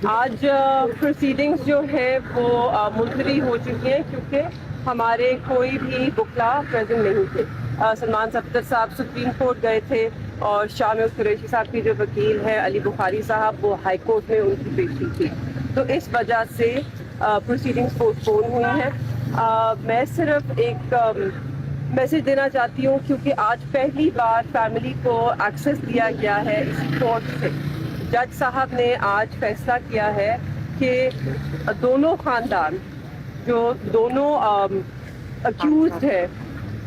آج پروسیڈنگز جو ہیں وہ ملتوی ہو چکی ہیں کیونکہ ہمارے کوئی بھی وکلا پریزنٹ نہیں تھے. سلمان صفدر صاحب سپریم کورٹ گئے تھے اور شامع قریشی صاحب کی جو وکیل ہے علی بخاری صاحب وہ ہائی کورٹ میں ان کی پیشی تھی. تو اس وجہ سے پروسیڈنگز پوسٹ پون ہوئی ہیں. میں صرف ایک میسج دینا چاہتی ہوں کیونکہ آج پہلی بار فیملی کو ایکسیس دیا گیا ہے اس کورٹ سے. جج صاحب نے آج فیصلہ کیا ہے کہ دونوں خاندان جو دونوں اکیوزڈ ہے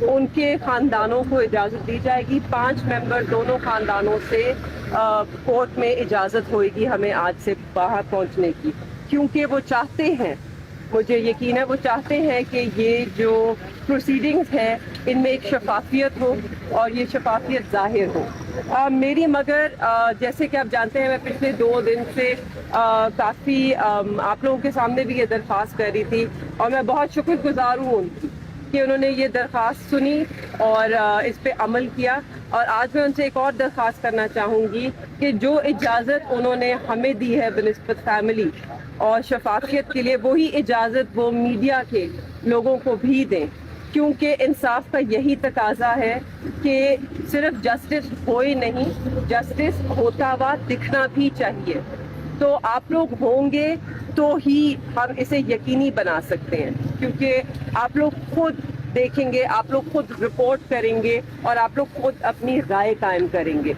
ان کے خاندانوں کو اجازت دی جائے گی. 5 ممبر دونوں خاندانوں سے کورٹ میں اجازت ہوئے گی ہمیں آج سے باہر پہنچنے کی کیونکہ وہ چاہتے ہیں, مجھے یقین ہے وہ چاہتے ہیں کہ یہ جو پروسیڈنگز ہے ان میں ایک شفافیت ہو اور یہ شفافیت ظاہر ہو. میری مگر جیسے کہ آپ جانتے ہیں میں پچھلے 2 دن سے کافی آپ لوگوں کے سامنے بھی یہ درخواست کر رہی تھی اور میں بہت شکر گزار ہوں ان کی کہ انہوں نے یہ درخواست سنی اور اس پہ عمل کیا. اور آج میں ان سے ایک اور درخواست کرنا چاہوں گی کہ جو اجازت انہوں نے ہمیں دی ہے بنسبت فیملی اور شفافیت کے لیے وہی اجازت وہ میڈیا کے لوگوں کو بھی دیں کیونکہ انصاف کا یہی تقاضا ہے کہ صرف جسٹس ہوئے نہیں, جسٹس ہوتا ہوا دکھنا بھی چاہیے. تو آپ لوگ ہوں گے تو ہی ہم اسے یقینی بنا سکتے ہیں کیونکہ آپ لوگ خود دیکھیں گے, آپ لوگ خود رپورٹ کریں گے اور آپ لوگ خود اپنی رائے قائم کریں گے.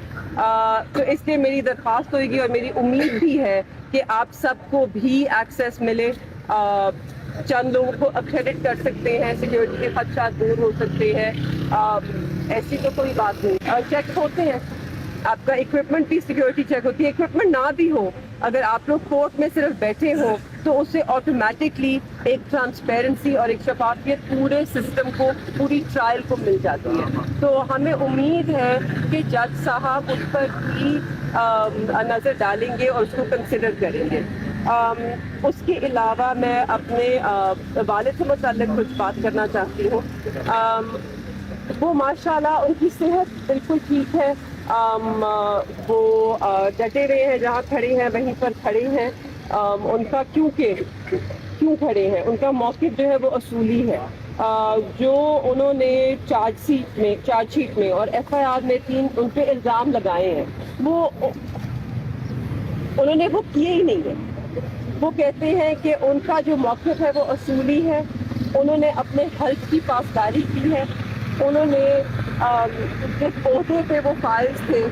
تو اس لیے میری درخواست ہوئے گی اور میری امید بھی ہے کہ آپ سب کو بھی ایکسیس ملے. چند لوگوں کو کریڈٹ کر سکتے ہیں, سیکیورٹی کے خدشات دور ہو سکتے ہیں, ایسی تو کوئی بات نہیں. چیک ہوتے ہیں, آپ کا اکوپمنٹ بھی سیکیورٹی چیک ہوتی ہے. اکوپمنٹ نہ بھی ہو, اگر آپ لوگ کورٹ میں صرف بیٹھے ہو تو اس سے آٹومیٹکلی ایک ٹرانسپیرنسی اور ایک شفافیت پورے سسٹم کو, پوری ٹرائل کو مل جاتی ہے. تو ہمیں امید ہے کہ جج صاحب اس پر بھی نظر ڈالیں گے اور اس کو کنسیڈر کریں گے. اس کے علاوہ میں اپنے والد سے متعلق کچھ بات کرنا چاہتی ہوں. وہ ماشاءاللہ ان کی صحت بالکل ٹھیک ہے. وہ ڈٹے رہے ہیں, جہاں کھڑے ہیں وہیں پر کھڑے ہیں. ان کا کیوں کھڑے ہیں, ان کا موقف جو ہے وہ اصولی ہے. جو انہوں نے چارج شیٹ میں اور ایف آئی آر میں 3 ان پہ الزام لگائے ہیں وہ انہوں نے وہ کیے ہی نہیں ہیں. وہ کہتے ہیں کہ ان کا جو موقف ہے وہ اصولی ہے. انہوں نے اپنے حلف کی پاسداری کی ہے. انہوں نے جس عہدے پہ وہ فائز تھے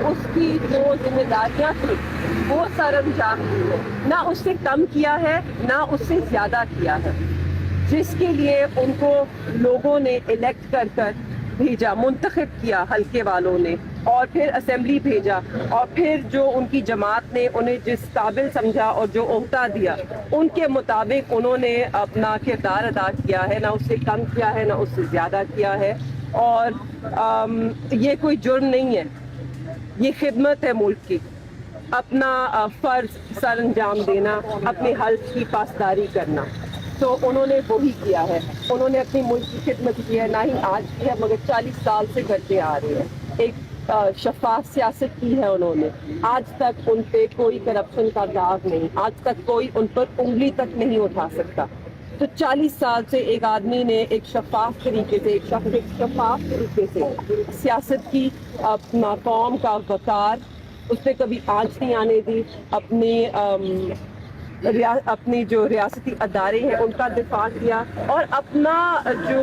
اس کی جو ذمہ داریاں تھیں وہ سر انجام دی ہے, نہ اس سے کم کیا ہے نہ اس سے زیادہ کیا ہے. جس کے لیے ان کو لوگوں نے الیکٹ کر بھیجا, منتخب کیا حلقے والوں نے, اور پھر اسمبلی بھیجا, اور پھر جو ان کی جماعت نے انہیں جس قابل سمجھا اور جو عہدہ دیا ان کے مطابق انہوں نے اپنا کردار ادا کیا ہے, نہ اس سے کم کیا ہے نہ اس سے زیادہ کیا ہے. اور یہ کوئی جرم نہیں ہے, یہ خدمت ہے ملک کی, اپنا فرض سر انجام دینا, اپنے حلف کی پاسداری کرنا. تو انہوں نے وہی کیا ہے. انہوں نے اپنی ملک کی خدمت کی ہے, نہ ہی آج کی ہے مگر 40 سال سے کرتے آ رہے ہیں. ایک شفاف سیاست کی ہے انہوں نے. آج تک ان پہ کوئی کرپشن کا داغ نہیں, آج تک کوئی ان پر انگلی تک نہیں اٹھا سکتا. تو 40 سال سے ایک آدمی نے ایک شفاف طریقے سے, سیاست کی, اپنا قوم کا وقار اس نے کبھی آنچ نہیں آنے دی, اپنی جو ریاستی ادارے ہیں ان کا دفاع کیا, اور اپنا جو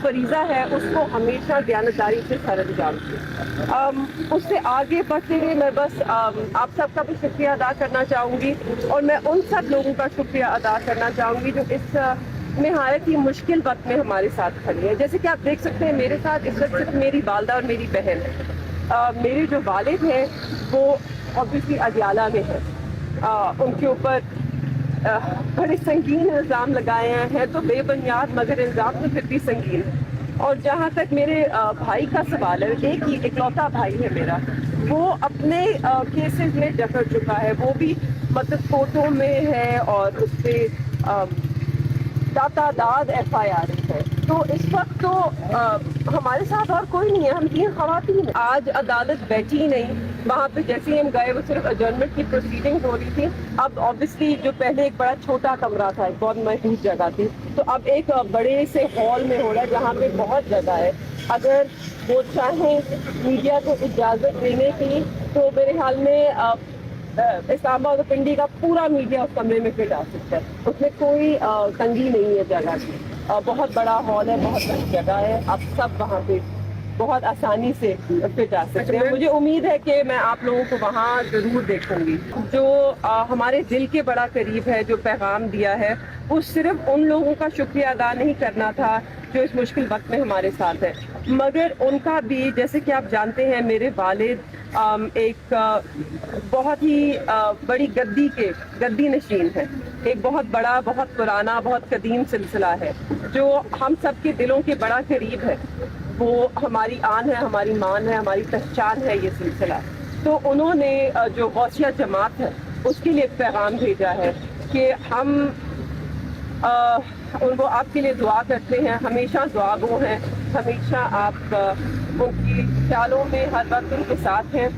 فریضہ ہے اس کو ہمیشہ دیانتداری سے سر انجام دیا. اس سے آگے بڑھتے ہوئے میں بس آپ سب کا بھی شکریہ ادا کرنا چاہوں گی, اور میں ان سب لوگوں کا شکریہ ادا کرنا چاہوں گی جو اس نہایت ہی مشکل وقت میں ہمارے ساتھ کھڑی ہیں. جیسے کہ آپ دیکھ سکتے ہیں میرے ساتھ اس وقت صرف میری والدہ اور میری بہن ہے. میرے جو والد ہیں وہ اوبویسلی اڈیالہ میں ہیں. ان کے اوپر بڑے سنگین الزام لگائے ہیں, تو بے بنیاد مگر الزام تو پھر بھی سنگین ہے. اور جہاں تک میرے بھائی کا سوال ہے, ایک ہی اکلوتا بھائی ہے میرا, وہ اپنے کیسز میں جکڑ چکا ہے. وہ بھی مطلب کورٹوں میں ہے اور اس پہ تعداد ایف آئی آر ہے. تو اس وقت تو ہمارے ساتھ اور کوئی نہیں ہے، ہم 3 خواتین ہیں. آج عدالت بیٹھی ہی نہیں، وہاں پہ جیسے ہی ہم گئے وہ صرف ایڈجرنمنٹ کی پروسیڈنگ ہو رہی تھی. اب آبویسلی جو پہلے ایک بڑا چھوٹا کمرہ تھا، ایک بہت محدود جگہ تھی، تو اب ایک بڑے سے ہال میں ہو رہا ہے جہاں پہ بہت جگہ ہے. اگر وہ چاہیں میڈیا کو اجازت دینے کی تو میرے خیال میں اسلام آباد اور پنڈی کا پورا میڈیا اس کمرے میں فٹ آ سکتا ہے. اس میں کوئی تنگی نہیں ہے جگہ کی. بہت بڑا ہال ہے، بہت بڑی جگہ ہے، آپ سب وہاں پہ بہت آسانی سے فٹ آ سکتے ہیں. مجھے امید ہے کہ میں آپ لوگوں کو وہاں ضرور دیکھوں گی. جو ہمارے دل کے بڑا قریب ہے، جو پیغام دیا ہے، وہ صرف ان لوگوں کا شکریہ ادا نہیں کرنا تھا جو اس مشکل وقت میں ہمارے ساتھ ہے، مگر ان کا بھی، جیسے کہ آپ جانتے ہیں میرے والد ایک بہت ہی بڑی گدی نشین ہے. ایک بہت بڑا، بہت پرانا، بہت قدیم سلسلہ ہے جو ہم سب کے دلوں کے بڑا قریب ہے. وہ ہماری آن ہے، ہماری مان ہے، ہماری پہچان ہے یہ سلسلہ. تو انہوں نے جو غوثیہ جماعت ہے اس کے لیے ایک پیغام بھیجا ہے کہ ہم ان کو آپ کے لیے دعا کرتے ہیں، ہمیشہ دعا گو ہیں، ہمیشہ آپ ان کی خیالوں میں ہر وقت ان کے ساتھ ہیں،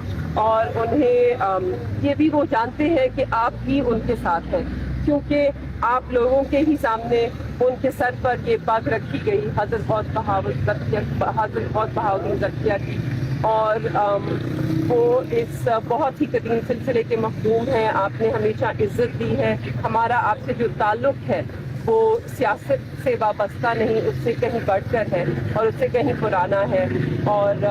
اور انہیں یہ بھی وہ جانتے ہیں کہ آپ بھی ان کے ساتھ ہیں، کیونکہ آپ لوگوں کے ہی سامنے ان کے سر پر یہ پگ رکھی گئی حضرت غوث بہاؤالدین زکریا کی. اور وہ اس بہت ہی قدیم سلسلے کے مخدوم ہیں. آپ نے ہمیشہ عزت دی ہے. ہمارا آپ سے جو تعلق ہے وہ سیاست سے وابستہ نہیں، اس سے کہیں بڑھ کر ہے اور اس سے کہیں پرانا ہے. اور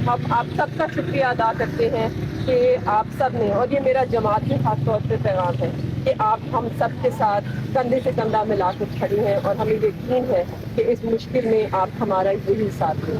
ہم آپ سب کا شکریہ ادا کرتے ہیں کہ آپ سب نے، اور یہ میرا جماعت میں خاص طور پہ پیغام ہے کہ آپ ہم سب کے ساتھ کندھے سے کندھا ملا کر کھڑی ہیں، اور ہمیں یقین ہے کہ اس مشکل میں آپ ہمارا یہی ساتھ دیں.